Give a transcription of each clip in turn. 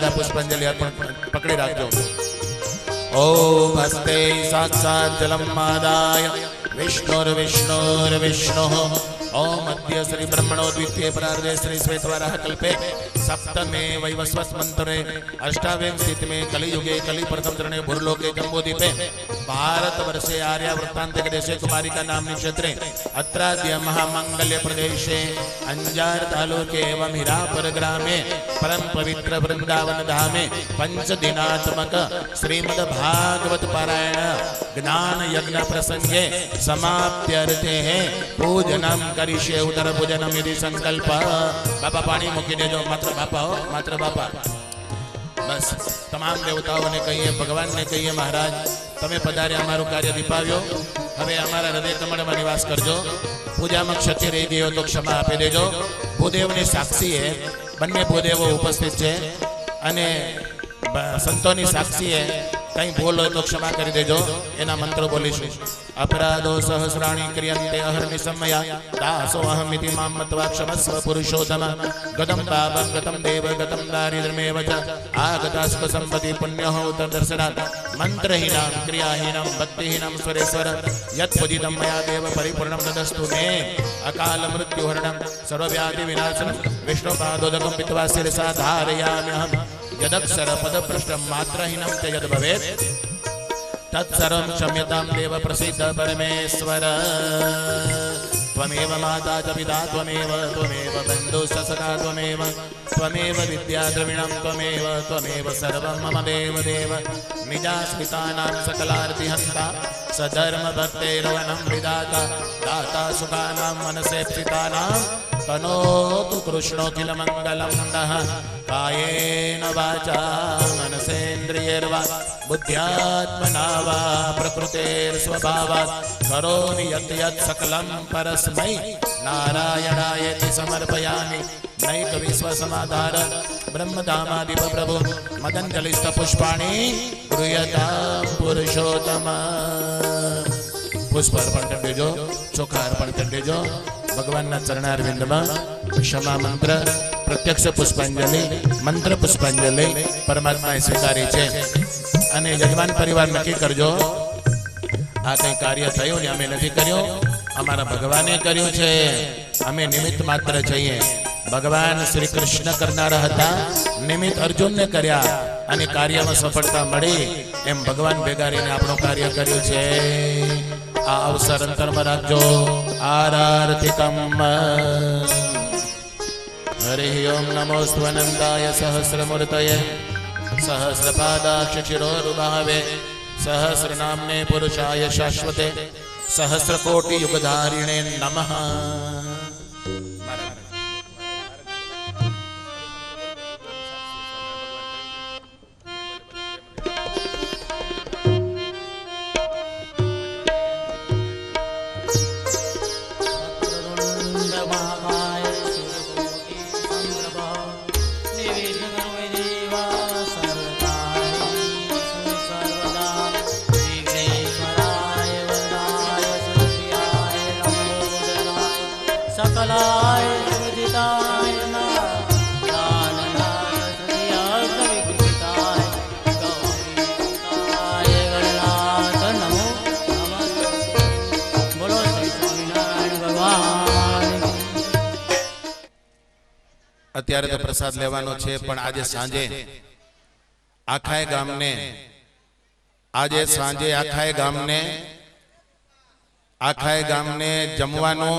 બધા પુષ્પાંજલિ અર્પણ પકડી રાખજો. ઓમ હસ્તે સાક્ષાત જલમ માદાય વિષ્ણુર્વિષ્ણુર્વિષ્ણુઃ. ओम अद्य श्री ब्रह्मणो द्वितीय प्रार्धे श्री श्वेतवाराह कल्पे सप्तमे वैवस्वत मंत्रे अष्टाविंशति में कलियुगे कलि प्रथम चरणे भूर्लोके जम्बूद्वीपे भारत वर्षे आर्यावर्तांतिक देशे कुमारिका नामनि क्षेत्रे अत्राद्य महामंगल्य प्रदेशे अंजार तालुके एवं हीरापुर ग्रामे परम पवित्र वृंदावन धामे पंच दिनात्मक श्रीमद् भागवत पारायण ज्ञान यज्ञ प्रसंगे समाप्त्यर्थे पूजनम करिष्ये. उदर पूजनम यदि संकल्प. बापा पानी मूकी देजो. मात्र बापा हो, मात्र बापा. बस तमाम देवताओं ने कहिए, भगवान ने कहिए, महाराज तमे पधारे अमारू कार्य दीपाव्यो. हवे अमारा हृदय कमल में निवास करजो. पूजा में क्षति रही गई हो तो क्षमा आपी देजो. भूदेव ने साक्षी है, बन्ने भूदेवो उपस्थित है अने संतोनी साक्षी है. कहीं भूल हो तो क्षमा कर देजो. एना मंत्र बोलीशु. अपराधो सहस्राणि क्रियन्ते अहर्निशमया दासो अहमिति मां मत्वा क्षमस्व पुरुषोत्तम. गतं पापं गतं देव गतं दारिद्र्यमेव च आगतास्व सम्पत्ति पुण्यः उत्तरदर्शनात्. मंत्रहीनां क्रियाहीनां भक्तिहीनां सुरेश्वर यत्पूजितं मया देव परिपूर्णं तदस्तु मे. अकाल मृत्युहरणं सर्वव्याधि विनाशनं विष्णुपादोदकं पित्वा शिरसा धारयाम्यहम्. यदक्षर पदभ्रष्टं मात्रहीनं च यद् भवेत् तत्सर्वं क्षम्यतां देव प्रसीद परमेश्वर. त्वमेव माता च पिता त्वमेव बन्धुश्च सखा त्वमेव विद्या द्रविणं त्वमेव सर्वं मम देव निजास्मितानां सकलार्तिहन्ता सधर्मभक्तेर्वनं विधाता दाता सुखानां मनसेप्सितानां तनोतु कृष्णोऽखिलमङ्गलं नः. कायेन वाचा मनसेन्द्रियैर्वा बुद्ध्यात्मना वा प्रकृतेर्स्वभावात् करोमि यत् यत् सकलं परस्मै नारायणायेति समर्पयामि. नैक विश्वसमाधार ब्रह्मधामादिप प्रभु मदञ्जलिस्थ पुष्पाणि गृह्यतां पुरुषोत्तम. पुष्प अर्पण कर देजो, चोखा अर्पण कर देजो. भगवान चरणारविंद में क्षमा मंत्र प्रत्यक्ष पुष्पांजलि मंत्र पुष्पांजलि परमात्मा स्वीकारी है. अने यजमान परिवार नक्की करजो आ कई कार्य थयुं ने अमे नथी कर्यो, अमारा भगवाने कर्यो छे. अमे निमित्त मात्र छीए. भगवान श्री कृष्ण करनारा हता, निमित्त अर्जुन ने कर्या अने कार्य में सफलता मळी एम भगवान भेगा रहीने आपणुं कार्य कर्युं छे. आ अवसर अंतर में राखजो. आरार्तिकम. हरि ओम नमोस्तु अनंताय सहस्रमूर्तये सहस्रपादाक्ष शिरोरुबाहवे सहस्रनाम्ने पुरुषाय शाश्वते सहस्रकोटि युगधारिणे नमः. અત્યારે તો પ્રસાદ લેવાનો છે, પણ આજે સાંજે આખાય ગામને જમવાનું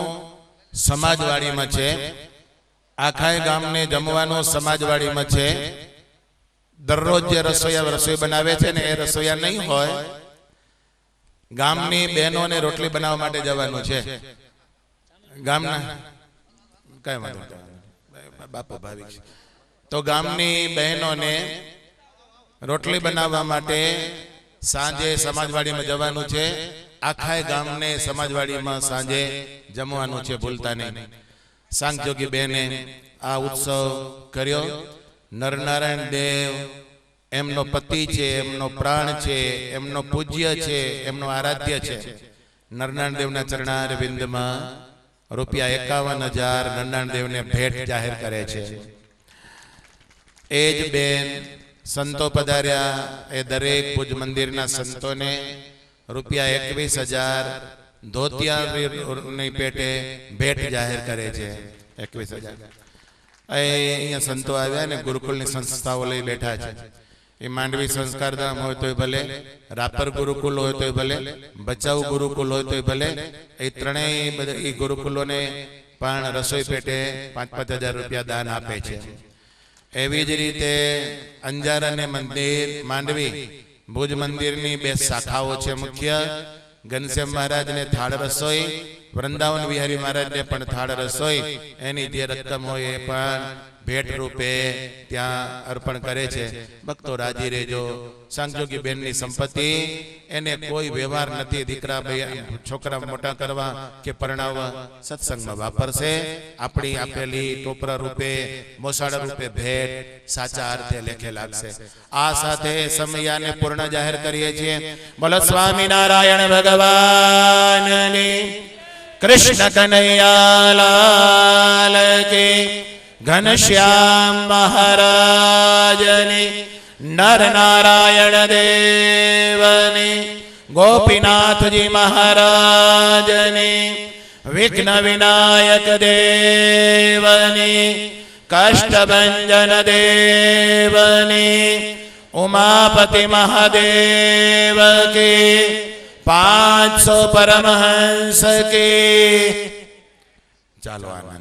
સમાજવાડીમાં છે. આખાય ગામને જમવાનું સમાજવાડીમાં છે. દરરોજ જે રસોઈ બનાવે છે ને એ રસોઈયા નહીં હોય, ગામની બહેનોને રોટલી બનાવવા માટે જવાનું છે. ગામના કઈ વાંધો બાપુ ભાવિક તો ગામની બહેનોને રોટલી બનાવવા માટે સાંજે સમાજવાડીમાં જવાનું છે. આખાય ગામને સમાજવાડીમાં સાંજે જમવાનું છે, ભૂલતા નહીં. સાંગજોગી બહેને આ ઉત્સવ કર્યો. નરનારાયણ દેવ એમનો પતિ છે, એમનો પ્રાણ છે, એમનો પૂજ્ય છે, એમનો આરાધ્ય છે. નરનારાયણ દેવના ચરણારવિંદમાં રૂપિયા 51,000 નરનારાયણ દેવને ભેટ જાહેર કરે છે. એ જ બેન સંતો પધાર્યા એ દરેક પૂજ મંદિરના સંતોને રૂપિયા 21,000 ધોતિયાની પેટે ભેટ જાહેર કરે છે. 21,000 અહીંયા સંતો આવ્યા ને ગુરુકુળની સંસ્થાઓ લઈ બેઠા છે. એ માંડવી સંસ્કારધામ હોય તોય ભલે, રાપર ગુરુકુલ હોય તોય ભલે, ભચાઉ ગુરુકુલ હોય તોય ભલે, એ ત્રણેય એ ગુરુકુલોને પણ રસોઈ પેટે 5,000 રૂપિયા દાન આપે છે. એવી જ રીતે અંજાર અને મંદિર માંડવી ભુજ મંદિરની 2 શાખાઓ છે મુખ્ય. ઘનશ્યામ મહારાજને થાળ રસોઈ, વૃંદાવન વિહારી મહારાજને પણ થાળ રસોઈ, એની જે રકમ હોય એ પણ ભેટ રૂપે ત્યાં અર્પણ કરે છે. ભક્તો રાજી રહેજો. સાંગજોગી બેનની સંપત્તિ એને કોઈ વ્યવહાર નથી. દીકરા છોકરા મોટા કરવા કે પરણાવવા સત્સંગમાં વાપરશે. આપણી આપેલી ટોપરા રૂપે મોસાળા રૂપે ભેટ સાચા અર્થે લેખે લાગશે. આ સાથે સમયાને પૂર્ણ જાહેર કરીએ છીએ. બોલો સ્વામિનારાયણ ભગવાનની, કૃષ્ણ કનૈયા લાલ કી, ઘનશ્યામ મહારાજની, નર નારાયણ દેવની, ગોપીનાથજી મહારાજની, વિઘ્ન વિનાયક દેવની, કષ્ટભંજન દેવની, ઉમાપતિ મહાદેવ કી, 500 પરમહંસ કી. ચાલો આનંદ.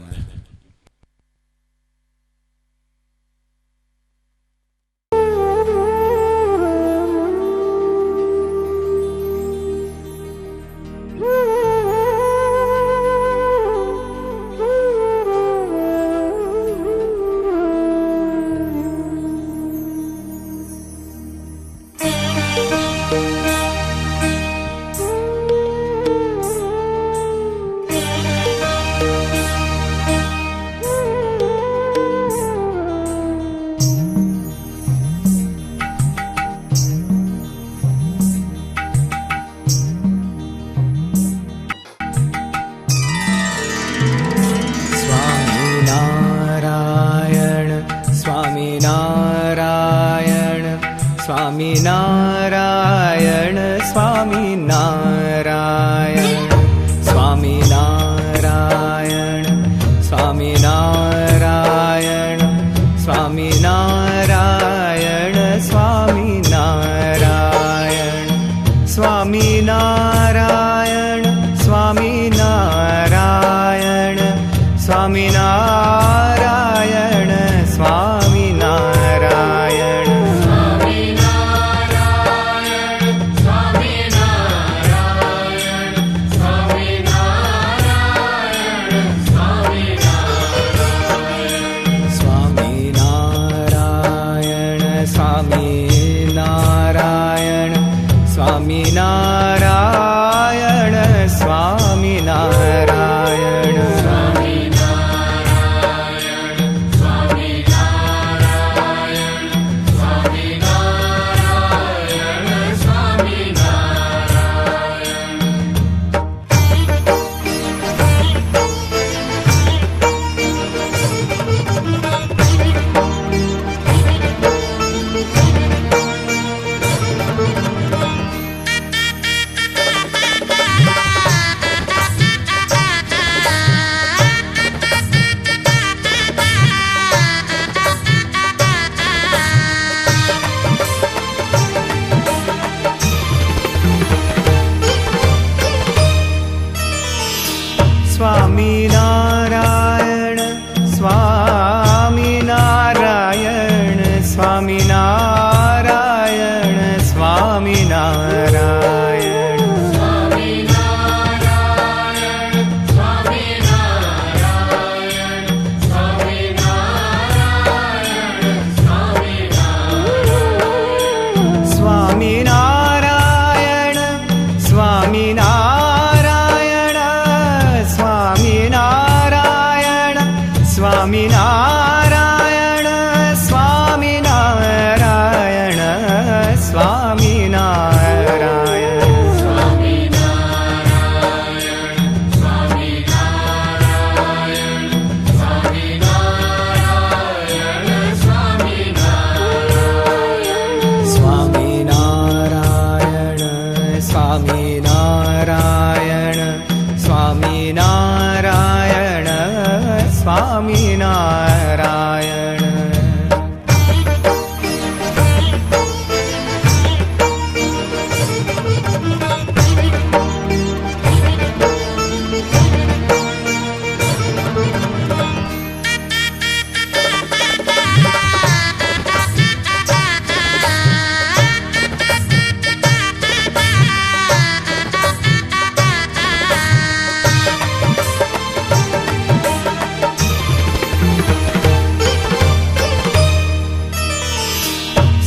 સ્વામિનારાયણ સ્વામિનારાયણ સ્વામિનારાયણ સ્વામિનારાયણ સ્વામિનારાયણ સ્વામિનારાયણ સ્વામિનારાયણ સ્વામિનારાયણ સ્વામિનારાયણ સ્વામિનારાયણ સ્વામિનારાયણ સ્વામિનારાયણ સ્વામિનારાયણ સ્વામિનારાયણ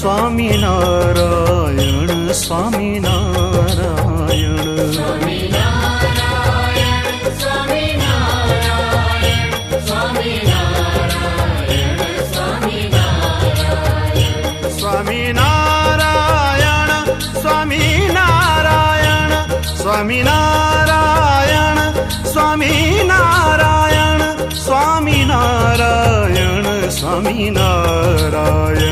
સ્વામિનારાયણ સ્વામિનારાયણ સ્વામિનારાયણ સ્વામિનારાયણ સ્વામિનારાયણ સ્વામિનારાયણ સ્વામિનારાયણ સ્વામિનારાયણ સ્વામિનારાયણ સ્વામિનારાયણ